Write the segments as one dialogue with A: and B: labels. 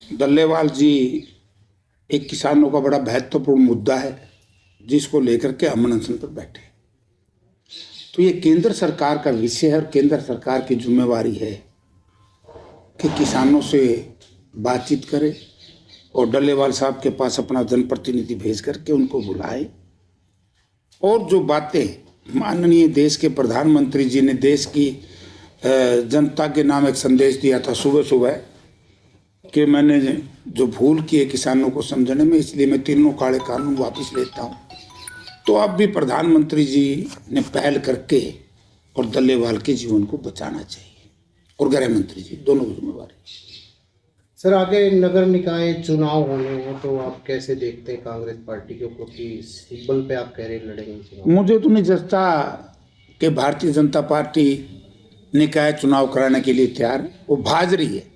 A: डल्लेवाल जी एक किसानों का बड़ा महत्वपूर्ण मुद्दा है जिसको लेकर के अमन अनशन पर बैठे। तो ये केंद्र सरकार का विषय है और केंद्र सरकार की जिम्मेवारी है कि किसानों से बातचीत करे और डल्लेवाल साहब के पास अपना जनप्रतिनिधि भेज करके उनको बुलाए और जो बातें माननीय देश के प्रधानमंत्री जी ने देश की जनता के नाम एक संदेश दिया था सुबह सुबह कि मैंने जो भूल की है किसानों को समझने में, इसलिए मैं तीनों काले कानून वापस लेता हूँ। तो अब भी प्रधानमंत्री जी ने पहल करके और डल्लेवाल के जीवन को बचाना चाहिए और गृह मंत्री जी दोनों की जिम्मेवारी।
B: सर, आगे नगर निकाय चुनाव होने हैं तो आप कैसे देखते हैं कांग्रेस पार्टी के, क्योंकि सिंबल पे आप कह रहे लड़ेंगे चुनाव?
A: मुझे तो नहीं जचता कि भारतीय जनता पार्टी निकाय चुनाव कराने के लिए तैयार, वो भाज रही है,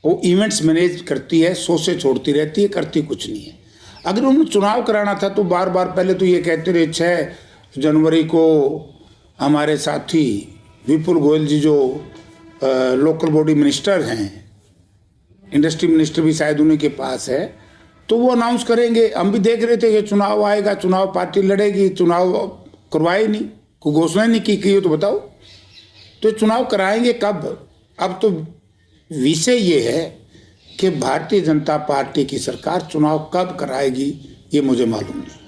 A: वो इवेंट्स मैनेज करती है, सोचे छोड़ती रहती है, करती कुछ नहीं है। अगर उन्हें चुनाव कराना था तो बार बार पहले तो ये कहते रहे 6 जनवरी को हमारे साथी विपुल गोयल जी जो लोकल बॉडी मिनिस्टर हैं, इंडस्ट्री मिनिस्टर भी शायद उन्हीं के पास है, तो वो अनाउंस करेंगे। हम भी देख रहे थे कि चुनाव आएगा, चुनाव पार्टी लड़ेगी, चुनाव करवाए नहीं, कोई घोषणा नहीं की हो तो बताओ। तो चुनाव कराएंगे कब? अब तो विषय ये है कि भारतीय जनता पार्टी की सरकार चुनाव कब कराएगी ये मुझे मालूम नहीं।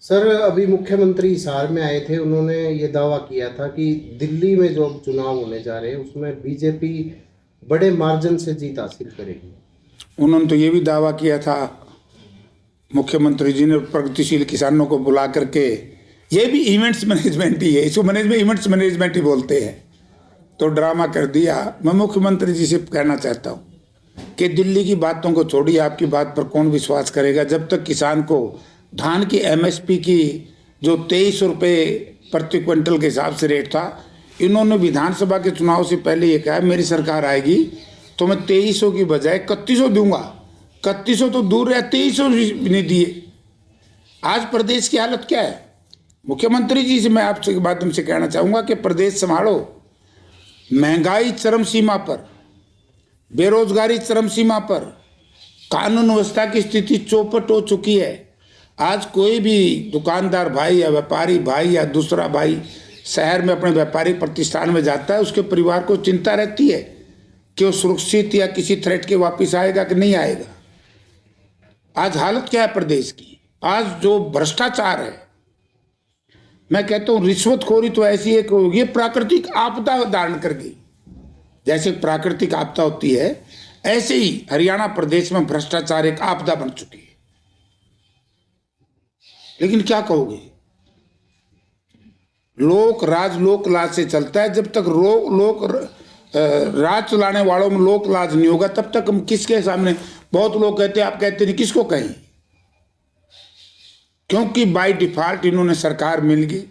B: सर, अभी मुख्यमंत्री हिसार में आए थे, उन्होंने ये दावा किया था कि दिल्ली में जो चुनाव होने जा रहे हैं उसमें बीजेपी बड़े मार्जिन से जीत हासिल करेगी।
A: उन्होंने तो ये भी दावा किया था मुख्यमंत्री जी ने प्रगतिशील किसानों को बुला करके, ये भी इवेंट्स मैनेजमेंट ही है, इसको मैनेजमेंट इवेंट्स मैनेजमेंट ही बोलते हैं, तो ड्रामा कर दिया। मैं मुख्यमंत्री जी से कहना चाहता हूँ कि दिल्ली की बातों को छोड़िए, आपकी बात पर कौन विश्वास करेगा जब तक किसान को धान की एमएसपी की जो 2300 रुपये प्रति क्विंटल के हिसाब से रेट था, इन्होंने विधानसभा के चुनाव से पहले ये कहा मेरी सरकार आएगी तो मैं 2300 की बजाय 3100 दूंगा। 3100 तो दूर है, 2300 भी नहीं दिए। आज प्रदेश की हालत क्या है? मुख्यमंत्री जी से मैं आपसे माध्यम से कहना चाहूँगा कि प्रदेश संभालो। महंगाई चरम सीमा पर, बेरोजगारी चरम सीमा पर, कानून व्यवस्था की स्थिति चौपट हो चुकी है। आज कोई भी दुकानदार भाई या व्यापारी भाई या दूसरा भाई शहर में अपने व्यापारिक प्रतिष्ठान में जाता है, उसके परिवार को चिंता रहती है कि वो सुरक्षित या किसी थ्रेट के वापस आएगा कि नहीं आएगा। आज हालत क्या है प्रदेश की? आज जो भ्रष्टाचार है, मैं कहता हूँ रिश्वतखोरी तो ऐसी है कि ये प्राकृतिक आपदा धारण कर गई। जैसे प्राकृतिक आपदा होती है ऐसे ही हरियाणा प्रदेश में भ्रष्टाचार एक आपदा बन चुकी है। लेकिन क्या कहोगे, लोक लाज से चलता है। जब तक राज चलाने वालों में लोक लाज नहीं होगा तब तक हम किसके सामने? बहुत लोग कहते हैं, आप कहते नहीं, किसको कहें? क्योंकि बाय डिफॉल्ट इन्होंने सरकार मिल गई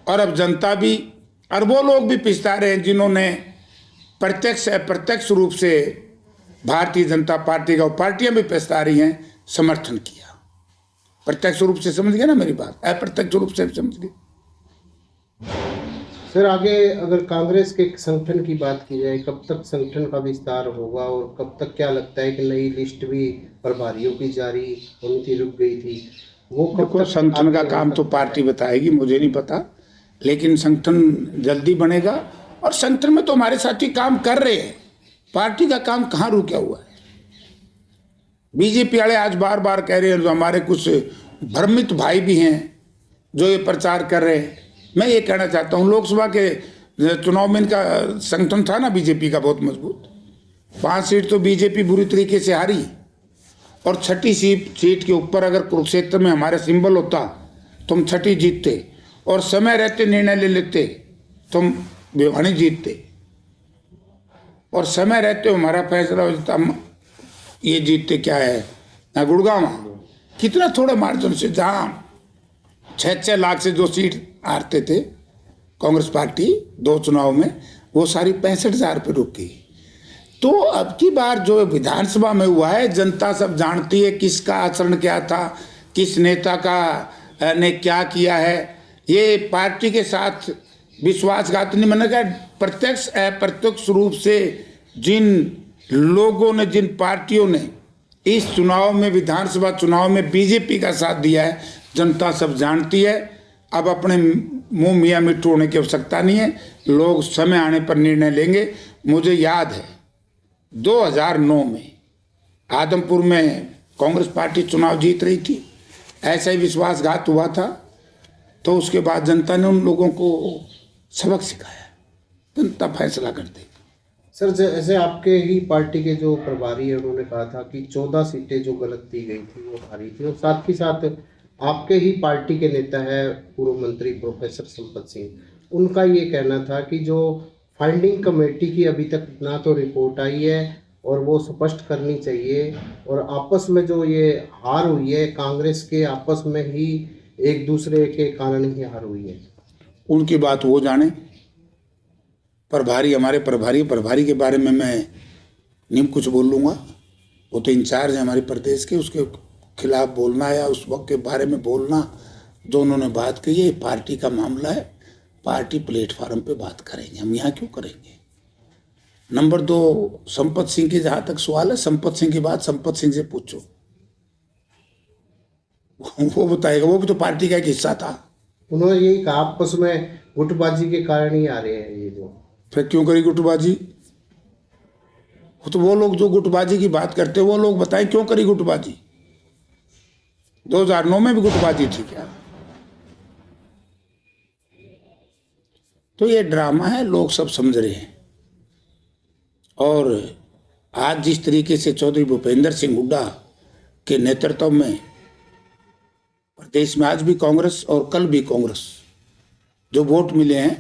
A: और अब जनता भी और वो लोग भी पिछता रहे हैं जिन्होंने प्रत्यक्ष अप्रत्यक्ष रूप से भारतीय जनता पार्टी का, पार्टियां भी पिछता रही हैं, समर्थन किया। प्रत्यक्ष रूप से समझ गए ना मेरी बात, अप्रत्यक्ष रूप से समझ गए।
B: सर, आगे अगर कांग्रेस के संगठन की बात की जाए, कब तक संगठन का विस्तार होगा और कब तक क्या लगता है कि नई लिस्ट भी प्रभारियों की जारी होनी थी, रुक गई थी, वो कब तक?
A: संगठन का काम तो पार्टी बताएगी, मुझे नहीं पता, लेकिन संगठन जल्दी बनेगा और संगठन में तो हमारे साथी काम कर रहे हैं। पार्टी का काम कहाँ रुका हुआ है? बीजेपी वाले आज बार बार कह रहे हैं, जो हमारे कुछ भ्रमित भाई भी हैं जो ये प्रचार कर रहे हैं। मैं ये कहना चाहता हूँ, लोकसभा के चुनाव में इनका संगठन था ना बीजेपी का बहुत मजबूत, 5 सीट तो बीजेपी बुरी तरीके से हारी और 6ठी सीट के ऊपर अगर कुरुक्षेत्र में हमारा सिंबल होता तो हम 6ठी जीतते और समय रहते निर्णय ले लेते तो हम भिवानी जीतते और समय रहते हमारा फैसला हो जाता, हम ये जीतते क्या है गुड़गांव, कितना थोड़ा मार्जिन से, जहाँ 6 लाख से जो सीट हारते थे कांग्रेस पार्टी 2 चुनाव में, वो सारी 65,000 पे रुक गई। तो अब की बार जो विधानसभा में हुआ है, जनता सब जानती है किसका आचरण क्या था, किस नेता का ने क्या किया है। ये पार्टी के साथ विश्वासघात नहीं, मैंने कहा प्रत्यक्ष अप्रत्यक्ष रूप से जिन लोगों ने, जिन पार्टियों ने इस चुनाव में, विधानसभा चुनाव में बीजेपी का साथ दिया है, जनता सब जानती है। अब अपने मुंह मियाँ मिट्टू होने की आवश्यकता नहीं है, लोग समय आने पर निर्णय लेंगे। मुझे याद है 2009 में आदमपुर में कांग्रेस पार्टी चुनाव जीत रही थी, ऐसा ही विश्वासघात हुआ था, तो उसके बाद जनता ने उन लोगों को सबक सिखाया। जनता फैसला कर देगी।
B: सर, जैसे आपके ही पार्टी के जो प्रभारी है उन्होंने कहा था कि 14 सीटें जो गलत दी गई थी वो हारी थी, और साथ ही साथ आपके ही पार्टी के नेता है पूर्व मंत्री प्रोफेसर संपत सिंह, उनका ये कहना था कि जो फाइंडिंग कमेटी की अभी तक ना तो रिपोर्ट आई है और वो स्पष्ट करनी चाहिए, और आपस में जो ये हार हुई है कांग्रेस के आपस में ही एक दूसरे के कारण ही हार हुई है।
A: उनकी बात वो जाने। प्रभारी हमारे प्रभारी के बारे में मैं नहीं कुछ बोल लूँगा, वो तो इंचार्ज है हमारे प्रदेश के, उसके खिलाफ बोलना या उस वक्त के बारे में बोलना, जो उन्होंने बात की है पार्टी का मामला है, पार्टी प्लेटफार्म पे बात करेंगे, हम यहाँ क्यों करेंगे। नंबर 2, संपत सिंह की जहाँ तक सवाल है, संपत सिंह की बात संपत सिंह से पूछो, वो बताएगा, वो भी तो पार्टी का एक हिस्सा था।
B: उन्होंने यही कहा आपस में गुटबाजी के कारण ही आ रहे हैं ये जो।
A: फिर क्यों करी गुटबाजी? तो वो लोग जो गुटबाजी की बात करते हैं वो लोग बताएं क्यों करी गुटबाजी। 2009 में भी गुटबाजी थी क्या? तो ये ड्रामा है, लोग सब समझ रहे हैं। और आज जिस तरीके से चौधरी भूपेंद्र सिंह हुड्डा के नेतृत्व में प्रदेश में आज भी कांग्रेस और कल भी कांग्रेस जो वोट मिले हैं,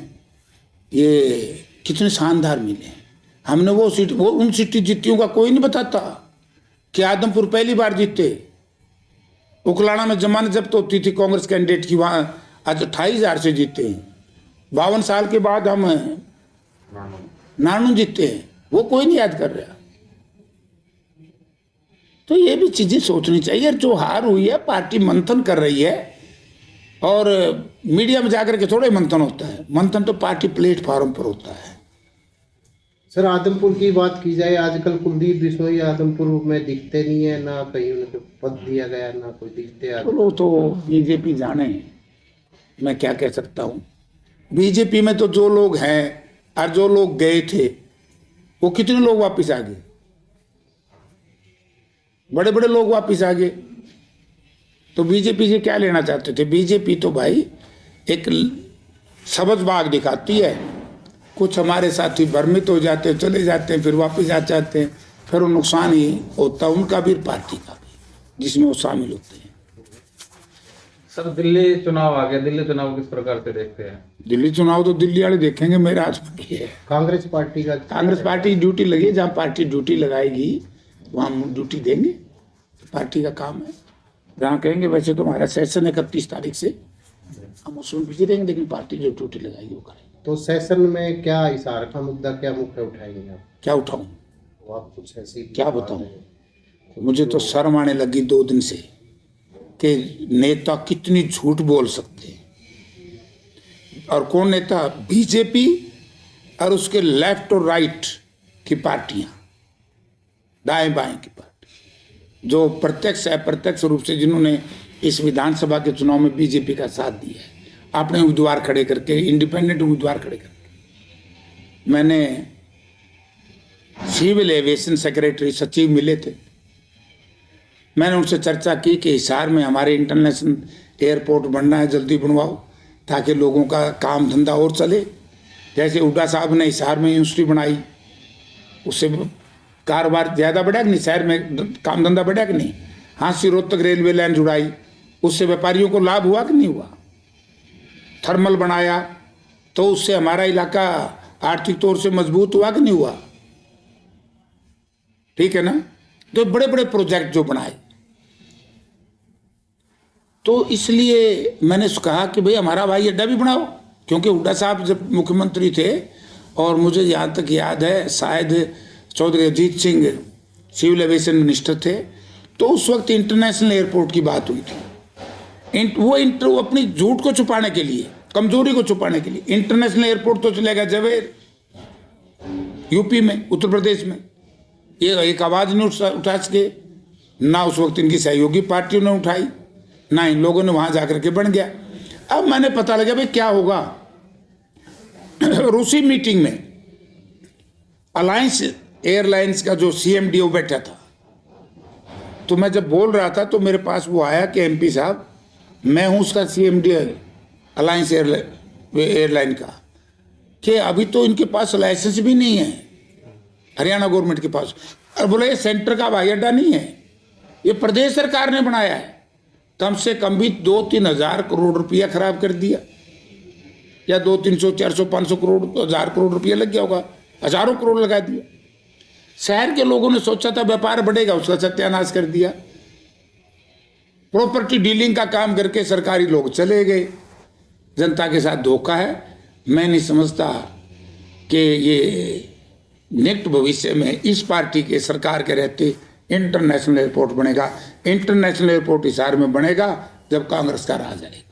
A: ये कितने शानदार मिले हैं। हमने वो उन सीटें जीतियों का कोई नहीं बताता कि आदमपुर पहली बार जीते। उकलाना में जमानत जब्त होती थी कांग्रेस कैंडिडेट की, वहाँ आज 28,000 से जीते हैं। 52 साल के बाद हम नानू जीते हैं, वो कोई नहीं याद कर रहा। तो ये भी चीजें सोचनी चाहिए। जो हार हुई है, पार्टी मंथन कर रही है, और मीडिया में जाकर के थोड़े मंथन होता है, मंथन तो पार्टी प्लेटफार्म पर होता है।
B: सर, आदमपुर की बात की जाए, आजकल कुलदीप बिश्नोई आदमपुर में दिखते नहीं है, ना कहीं उनको पद दिया गया, ना कोई दिखते।
A: चलो तो बीजेपी जाने, मैं क्या कह सकता हूँ। बीजेपी में तो जो लोग हैं और जो लोग गए थे, वो कितने लोग वापस आ गए? बड़े बड़े लोग वापस आ गए। तो बीजेपी से क्या लेना चाहते थे? बीजेपी तो भाई एक सबज बाग दिखाती है, कुछ हमारे साथी भ्रमित हो जाते हैं, चले जाते हैं, फिर वापस आ जाते हैं, फिर वो नुकसान ही होता है उनका भी, पार्टी का भी, जिसमें वो शामिल होते हैं।
C: सर, दिल्ली चुनाव आ गया, दिल्ली चुनाव किस प्रकार से देखते हैं?
A: दिल्ली चुनाव तो दिल्ली वाले देखेंगे, मेरे हाथ में है।
B: कांग्रेस पार्टी
A: की ड्यूटी लगी है, जहाँ पार्टी ड्यूटी लगाएगी वहाँ हम ड्यूटी देंगे, पार्टी का काम है। जहाँ कहेंगे, वैसे तो हमारा सेशन है 31 तारीख से, हम उसमें बिजी रहेंगे, लेकिन पार्टी जो ड्यूटी लगाएगी वो करेंगे।
B: तो सेशन में क्या इशारा का मुद्दा, क्या मुख्य उठाएंगे आप?
A: क्या उठाऊं?
B: वो आप कुछ ऐसी
A: क्या बताऊं? मुझे तो शर्म आने लगी 2 दिन से कि नेता कितनी झूठ बोल सकते हैं। और कौन नेता? बीजेपी और उसके लेफ्ट और राइट की पार्टियां, दाएं बाएं की पार्टी, जो प्रत्यक्ष अप्रत्यक्ष रूप से जिन्होंने इस विधानसभा के चुनाव में बीजेपी का साथ दिया है, अपने उम्मीदवार खड़े करके, इंडिपेंडेंट उम्मीदवार खड़े करके। मैंने सिविल एविएशन सेक्रेटरी सचिव मिले थे, मैंने उनसे चर्चा की कि हिसार में हमारे इंटरनेशनल एयरपोर्ट बनना है, जल्दी बनवाओ ताकि लोगों का काम धंधा और चले। जैसे हुड्डा साहब ने हिसार में यूनिवर्सिटी बनाई, उससे कारोबार ज़्यादा बढ़ा कि नहीं, शहर में काम धंधा बढ़ा कि नहीं। हांसी रोहतक रेलवे लाइन जुड़ाई, उससे व्यापारियों को लाभ हुआ कि नहीं हुआ। थर्मल बनाया तो उससे हमारा इलाका आर्थिक तौर से मजबूत हुआ कि नहीं हुआ। ठीक है ना। तो बड़े बड़े प्रोजेक्ट जो बनाए, तो इसलिए मैंने कहा कि भाई हमारा हवाई अड्डा भी बनाओ, क्योंकि हुड्डा साहब जब मुख्यमंत्री थे, और मुझे यहाँ तक याद है शायद Chaudhary Ajit Singh civil aviation minister थे, तो उस वक्त इंटरनेशनल एयरपोर्ट की बात हुई थी। वो अपनी झूठ को छुपाने के लिए, कमजोरी को छुपाने के लिए, इंटरनेशनल एयरपोर्ट तो चलेगा जवेर यूपी में, उत्तर प्रदेश में, ये एक आवाज़ नहीं उठा सके, ना उस वक्त इनकी सहयोगी पार्टियों ने उठाई, ना इन लोगों ने वहाँ जाकर के बन गया। अब मैंने पता लगा भाई क्या होगा। रूसी मीटिंग में अलायंस एयरलाइंस का जो CMDO बैठा था, तो मैं जब बोल रहा था तो मेरे पास वो आया कि MP साहब मैं हूँ उसका CMD अलायंस एयरलाइन का, कि अभी तो इनके पास लाइसेंस भी नहीं है हरियाणा गवर्नमेंट के पास। और बोले ये सेंटर का हवाई अड्डा नहीं है, ये प्रदेश सरकार ने बनाया है। कम से कम भी 2-3 हज़ार करोड़ रुपया खराब कर दिया, या 200-300-400-500 करोड़ 1000 करोड़ रुपया लग गया होगा, हजारों करोड़ लगा दिया। शहर के लोगों ने सोचा था व्यापार बढ़ेगा, उसका सत्यानाश कर दिया। प्रॉपर्टी डीलिंग का काम करके सरकारी लोग चले गए, जनता के साथ धोखा है। मैं नहीं समझता कि ये नेक्स्ट भविष्य में इस पार्टी के सरकार के रहते इंटरनेशनल एयरपोर्ट बनेगा। इंटरनेशनल एयरपोर्ट हिसार में बनेगा जब कांग्रेस का राज आएगा।